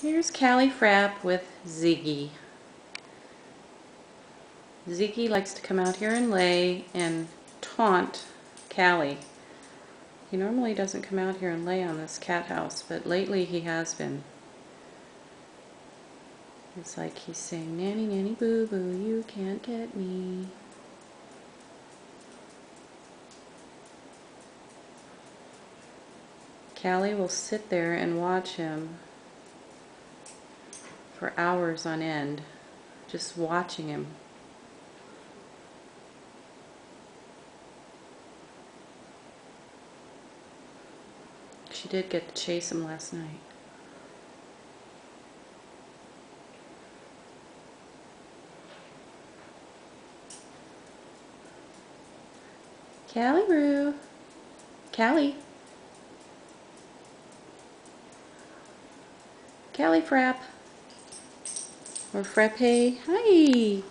Here's Callie Frapp with Ziggy. Ziggy likes to come out here and lay and taunt Callie. He normally doesn't come out here and lay on this cat house, but lately he has been. It's like he's saying, "Nanny, nanny, boo boo, you can't get me." Callie will sit there and watch him for hours on end, just watching him. She did get to chase him last night. Callie Roo. Callie. Callie Frapp. Or Frappe. Hi.